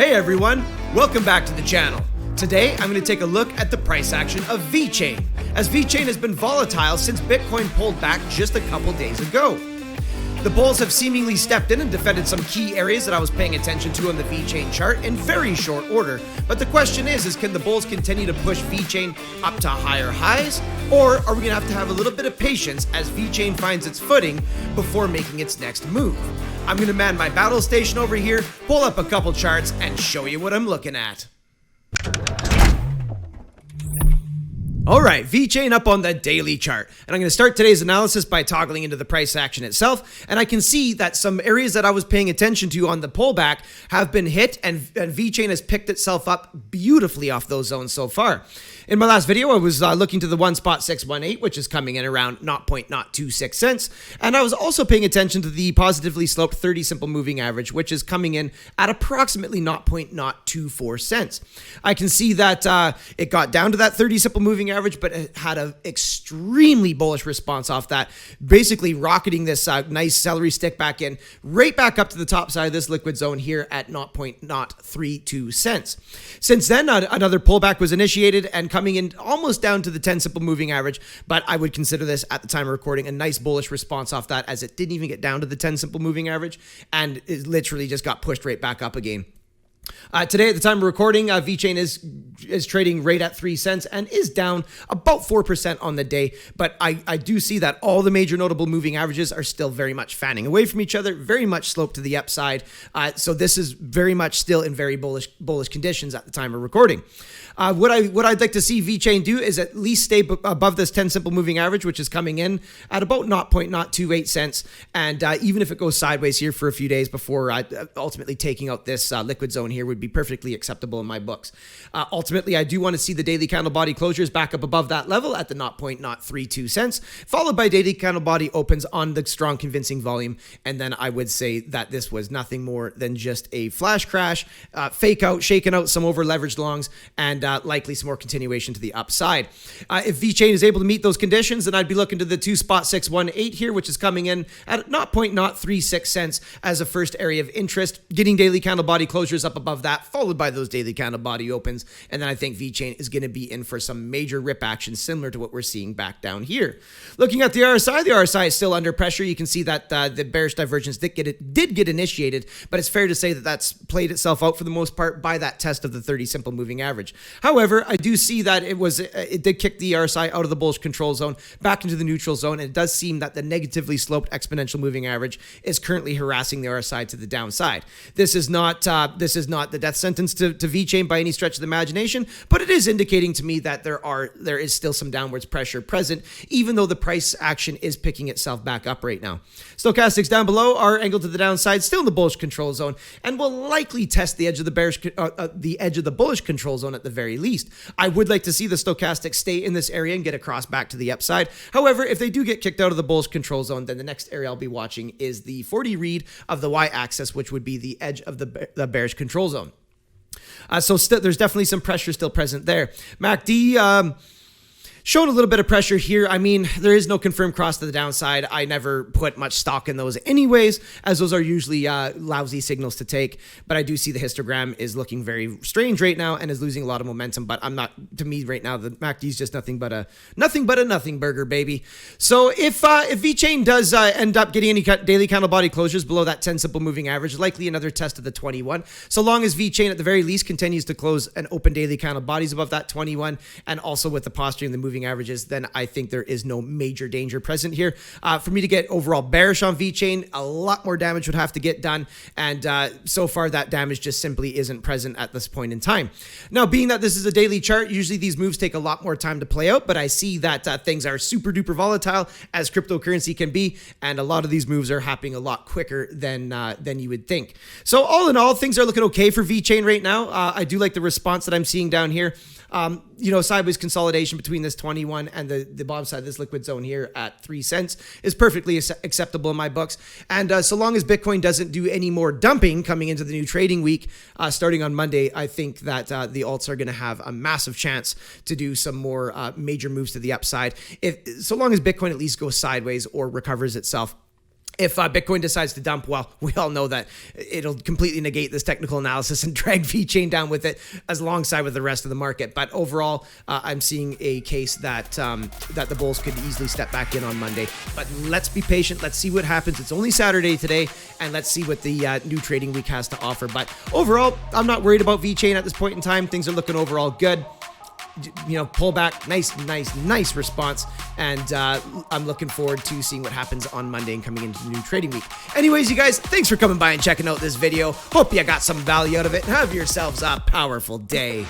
Hey everyone, welcome back to the channel. Today, I'm going to take a look at the price action of Vechain, as Vechain has been volatile since Bitcoin pulled back just a couple days ago. The bulls have seemingly stepped in and defended some key areas that I was paying attention to on the Vechain chart in very short order. But the question is can the bulls continue to push Vechain up to higher highs? Or are we going to have a little bit of patience as Vechain finds its footing before making its next move? I'm going to man my battle station over here, pull up a couple charts, and show you what I'm looking at. Alright, Vechain up on the daily chart, and I'm going to start today's analysis by toggling into the price action itself, and I can see that some areas that I was paying attention to on the pullback have been hit, and Vechain has picked itself up beautifully off those zones so far. In my last video, I was looking to the 1.618, which is coming in around 0.026 cents, and I was also paying attention to the positively sloped 30 simple moving average, which is coming in at approximately 0.024 cents. I can see that it got down to that 30 simple moving average, but it had an extremely bullish response off that, basically rocketing this nice celery stick back in, right back up to the top side of this liquid zone here at 0.032 cents. Since then, another pullback was initiated and coming in almost down to the 10 simple moving average, but I would consider this at the time of recording a nice bullish response off that, as it didn't even get down to the 10 simple moving average and it literally just got pushed right back up again. Today, at the time of recording, Vechain is trading right at 3 cents and is down about 4% on the day. But I do see that all the major notable moving averages are still very much fanning away from each other, very much sloped to the upside. So this is very much still in very bullish conditions at the time of recording. What I'd like to see Vechain do is at least stay above this 10 simple moving average, which is coming in at about 0.028 cents. And even if it goes sideways here for a few days before ultimately taking out this liquid zone here, would be perfectly acceptable in my books. Ultimately, I do want to see the daily candle body closures back up above that level at the 0.032 cents, followed by daily candle body opens on the strong convincing volume. And then I would say that this was nothing more than just a flash crash, fake out, shaking out some over leveraged longs, and likely some more continuation to the upside. If Vechain is able to meet those conditions, then I'd be looking to the 2.618 here, which is coming in at 0.036 cents as a first area of interest, getting daily candle body closures up above that, followed by those daily candle body opens. And then I think Vechain is going to be in for some major rip action similar to what we're seeing back down here. Looking at the RSI is still under pressure. You can see that the bearish divergence did get initiated, but it's fair to say that that's played itself out for the most part by that test of the 30 simple moving average. However, I do see that it did kick the RSI out of the bullish control zone back into the neutral zone, and it does seem that the negatively sloped exponential moving average is currently harassing the RSI to the downside. This is not the death sentence to Vechain by any stretch of the imagination, but it is indicating to me that there is still some downwards pressure present, even though the price action is picking itself back up right now. Stochastics down below are angled to the downside, still in the bullish control zone, and will likely test the edge of the bullish control zone at the very least. I would like to see the stochastics stay in this area and get across back to the upside. However, if they do get kicked out of the bullish control zone, then the next area I'll be watching is the 40 read of the y-axis, which would be the edge of the bearish control zone. So there's definitely some pressure still present there. MACD showing a little bit of pressure here. I mean, there is no confirmed cross to the downside. I never put much stock in those anyways, as those are usually lousy signals to take. But I do see the histogram is looking very strange right now and is losing a lot of momentum. But to me right now, the MACD is just nothing but a nothing burger, baby. So if Vechain does end up getting any daily candle body closures below that 10 simple moving average, likely another test of the 21. So long as Vechain at the very least continues to close and open daily candle bodies above that 21, and also with the posturing, the moving averages, then I think there is no major danger present here. For me to get overall bearish on Vechain, a lot more damage would have to get done, and so far that damage just simply isn't present at this point in time. Now, being that this is a daily chart, usually these moves take a lot more time to play out, but I see that things are super duper volatile, as cryptocurrency can be, and a lot of these moves are happening a lot quicker than you would think. So all in all, things are looking okay for Vechain right now. I do like the response that I'm seeing down here. Sideways consolidation between this 21 and the bottom side of this liquid zone here at 3 cents is perfectly acceptable in my books. And so long as Bitcoin doesn't do any more dumping coming into the new trading week, starting on Monday, I think that the alts are going to have a massive chance to do some more major moves to the upside. So long as Bitcoin at least goes sideways or recovers itself If Bitcoin decides to dump, well, we all know that it'll completely negate this technical analysis and drag VeChain down with it as alongside with the rest of the market. But overall, I'm seeing a case that that the bulls could easily step back in on Monday. But let's be patient. Let's see what happens. It's only Saturday today, and let's see what the new trading week has to offer. But overall, I'm not worried about VeChain at this point in time. Things are looking overall good. You know, pullback, nice response, and I'm looking forward to seeing what happens on Monday and coming into the new trading week. Anyways, you guys, thanks for coming by and checking out this video. Hope you got some value out of it, and have yourselves a powerful day.